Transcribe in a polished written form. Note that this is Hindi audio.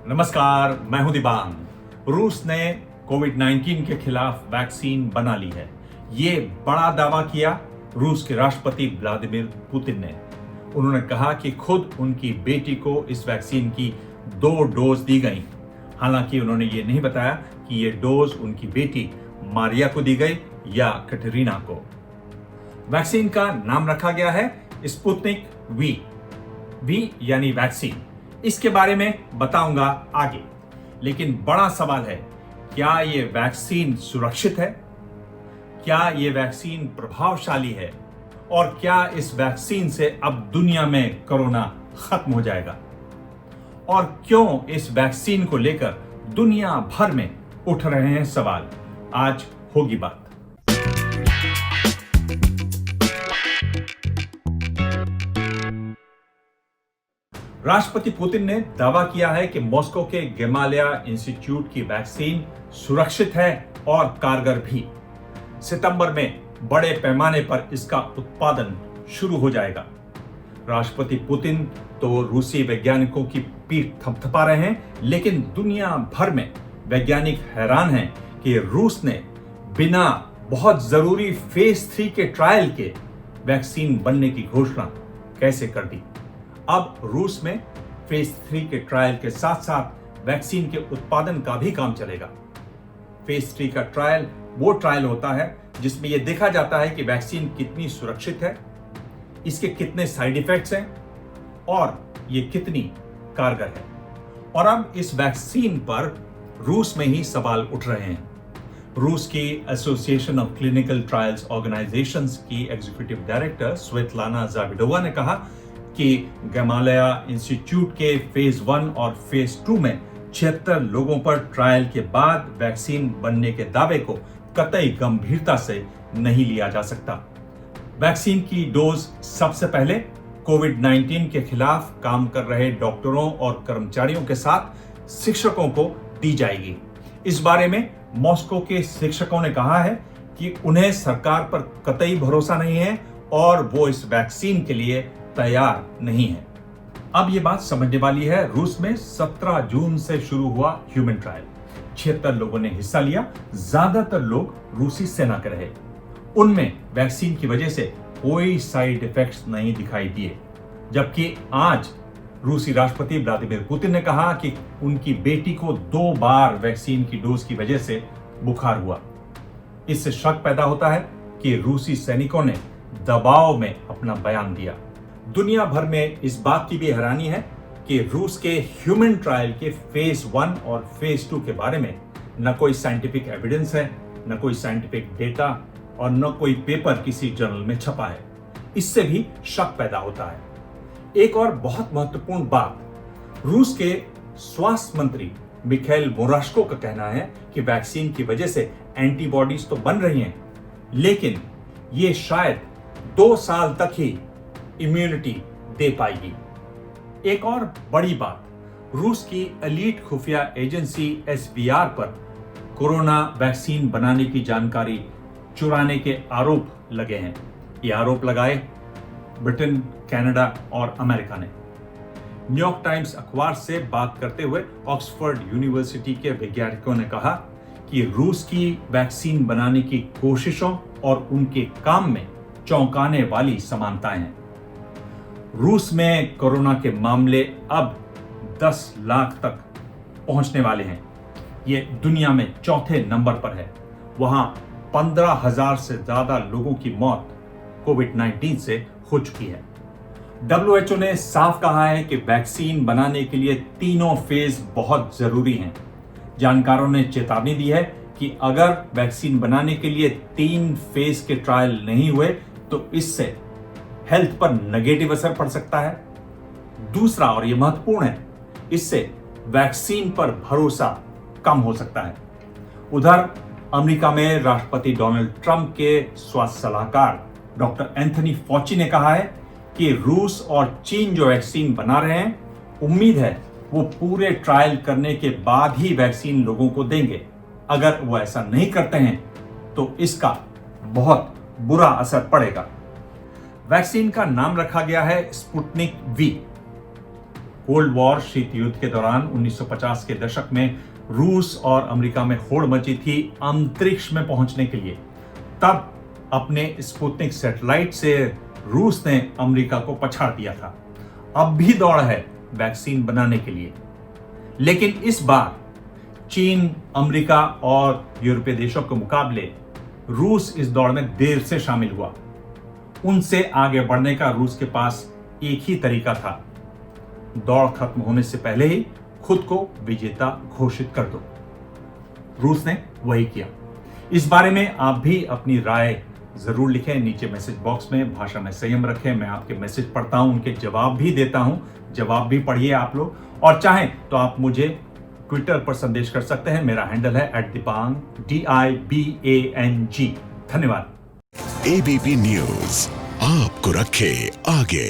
नमस्कार, मैं हूं दिबांग। रूस ने कोविड-19 के खिलाफ वैक्सीन बना ली है। ये बड़ा दावा किया रूस के राष्ट्रपति व्लादिमीर पुतिन ने। उन्होंने कहा कि खुद उनकी बेटी को इस वैक्सीन की 2 डोज दी गई। हालांकि उन्होंने ये नहीं बताया कि ये डोज उनकी बेटी मारिया को दी गई या कैटरीना को। वैक्सीन का नाम रखा गया है स्पुतनिक वी यानी वैक्सीन। इसके बारे में बताऊंगा आगे, लेकिन बड़ा सवाल है, क्या ये वैक्सीन सुरक्षित है? क्या ये वैक्सीन प्रभावशाली है? और क्या इस वैक्सीन से अब दुनिया में कोरोना खत्म हो जाएगा? और क्यों इस वैक्सीन को लेकर दुनिया भर में उठ रहे हैं सवाल? आज होगी बात। राष्ट्रपति पुतिन ने दावा किया है कि मॉस्को के गेमालिया इंस्टीट्यूट की वैक्सीन सुरक्षित है और कारगर भी। सितंबर में बड़े पैमाने पर इसका उत्पादन शुरू हो जाएगा। राष्ट्रपति पुतिन तो रूसी वैज्ञानिकों की पीठ थपथपा रहे हैं, लेकिन दुनिया भर में वैज्ञानिक हैरान हैं कि रूस ने बिना बहुत जरूरी फेज 3 के ट्रायल के वैक्सीन बनने की घोषणा कैसे कर दी। अब रूस में फेज 3 के ट्रायल के साथ साथ वैक्सीन के उत्पादन का भी काम चलेगा। फेज 3 का ट्रायल वो ट्रायल होता है जिसमें यह देखा जाता है कि वैक्सीन कितनी सुरक्षित है, इसके कितने साइड इफेक्ट्स हैं और ये कितनी कारगर है। और अब इस वैक्सीन पर रूस में ही सवाल उठ रहे हैं। रूस की association of clinical trials organisations की एग्जीक्यूटिव डायरेक्टर स्वेतलाना जाविडोवा ने कहा कि गेमालिया इंस्टीट्यूट के फेज 1 और फेज 2 में 76 लोगों पर ट्रायल के बाद वैक्सीन बनने के दावे को कतई गंभीरता से नहीं लिया जा सकता। वैक्सीन की डोज सबसे पहले कोविड-19 के खिलाफ काम कर रहे डॉक्टरों और कर्मचारियों के साथ शिक्षकों को दी जाएगी। इस बारे में मॉस्को के शिक्षकों ने कहा है कि उन्हें सरकार पर कतई भरोसा नहीं है और वो इस वैक्सीन के लिए तैयार नहीं है। अब ये बात समझने वाली है, रूस में 17 जून से शुरू हुआ ह्यूमन ट्रायल। 76 लोगों ने हिस्सा लिया। ज्यादातर लोग रूसी सेना के रहे। उनमें वैक्सीन की वजह से कोई साइड इफेक्ट्स नहीं दिखाई दिए, जबकि आज रूसी राष्ट्रपति व्लादिमीर पुतिन ने कहा कि उनकी बेटी को 2 बार वैक्सीन की डोज की वजह से बुखार हुआ। इससे शक पैदा होता है कि रूसी सैनिकों ने दबाव में अपना बयान दिया। दुनिया भर में इस बात की भी हैरानी है कि रूस के ह्यूमन ट्रायल के फेज 1 और फेज 2 के बारे में न कोई साइंटिफिक एविडेंस है, न कोई साइंटिफिक डेटा और न कोई पेपर किसी जर्नल में छपा है। इससे भी शक पैदा होता है। एक और बहुत महत्वपूर्ण बात, रूस के स्वास्थ्य मंत्री मिखाइल मोराशको का कहना है कि वैक्सीन की वजह से एंटीबॉडीज तो बन रही हैं, लेकिन ये शायद 2 साल तक ही इम्यूनिटी दे पाएगी। एक और बड़ी बात, रूस की एलीट खुफिया एजेंसी SVR पर कोरोना वैक्सीन बनाने की जानकारी चुराने के आरोप लगे हैं। ये आरोप लगाए ब्रिटेन, कनाडा और अमेरिका ने। न्यूयॉर्क टाइम्स अखबार से बात करते हुए ऑक्सफोर्ड यूनिवर्सिटी के वैज्ञानिकों ने कहा कि रूस की वैक्सीन बनाने की कोशिशों और उनके काम में चौंकाने वाली समानताएं हैं। रूस में कोरोना के मामले अब 10 लाख तक पहुंचने वाले हैं। ये दुनिया में चौथे नंबर पर है। वहां 15,000 से ज्यादा लोगों की मौत कोविड-19 से हो चुकी है। WHO ने साफ कहा है कि वैक्सीन बनाने के लिए तीनों फेज बहुत जरूरी हैं। जानकारों ने चेतावनी दी है कि अगर वैक्सीन बनाने के लिए 3 फेज के ट्रायल नहीं हुए तो इससे हेल्थ पर नेगेटिव असर पड़ सकता है। दूसरा, और यह महत्वपूर्ण है, इससे वैक्सीन पर भरोसा कम हो सकता है। उधर अमेरिका में राष्ट्रपति डोनाल्ड ट्रंप के स्वास्थ्य सलाहकार डॉक्टर एंथनी फॉची ने कहा है कि रूस और चीन जो वैक्सीन बना रहे हैं, उम्मीद है वो पूरे ट्रायल करने के बाद ही वैक्सीन लोगों को देंगे। अगर वो ऐसा नहीं करते हैं तो इसका बहुत बुरा असर पड़ेगा। वैक्सीन का नाम रखा गया है स्पुतनिक वी। कोल्ड वॉर शीत युद्ध के दौरान 1950 के दशक में रूस और अमेरिका में होड़ मची थी अंतरिक्ष में पहुंचने के लिए, तब अपने स्पुतनिक सैटेलाइट से रूस ने अमेरिका को पछाड़ दिया था। अब भी दौड़ है वैक्सीन बनाने के लिए, लेकिन इस बार चीन, अमेरिका और यूरोपीय देशों के मुकाबले रूस इस दौड़ में देर से शामिल हुआ। उनसे आगे बढ़ने का रूस के पास एक ही तरीका था, दौड़ खत्म होने से पहले ही खुद को विजेता घोषित कर दो। रूस ने वही किया। इस बारे में आप भी अपनी राय जरूर लिखें नीचे मैसेज बॉक्स में। भाषा में संयम रखें, मैं आपके मैसेज पढ़ता हूं, उनके जवाब भी देता हूं, जवाब भी पढ़िए आप लोग। और चाहें तो आप मुझे ट्विटर पर संदेश कर सकते हैं, मेरा हैंडल है @dibang DIBANG। धन्यवाद। एबीपी न्यूज आपको रखे आगे।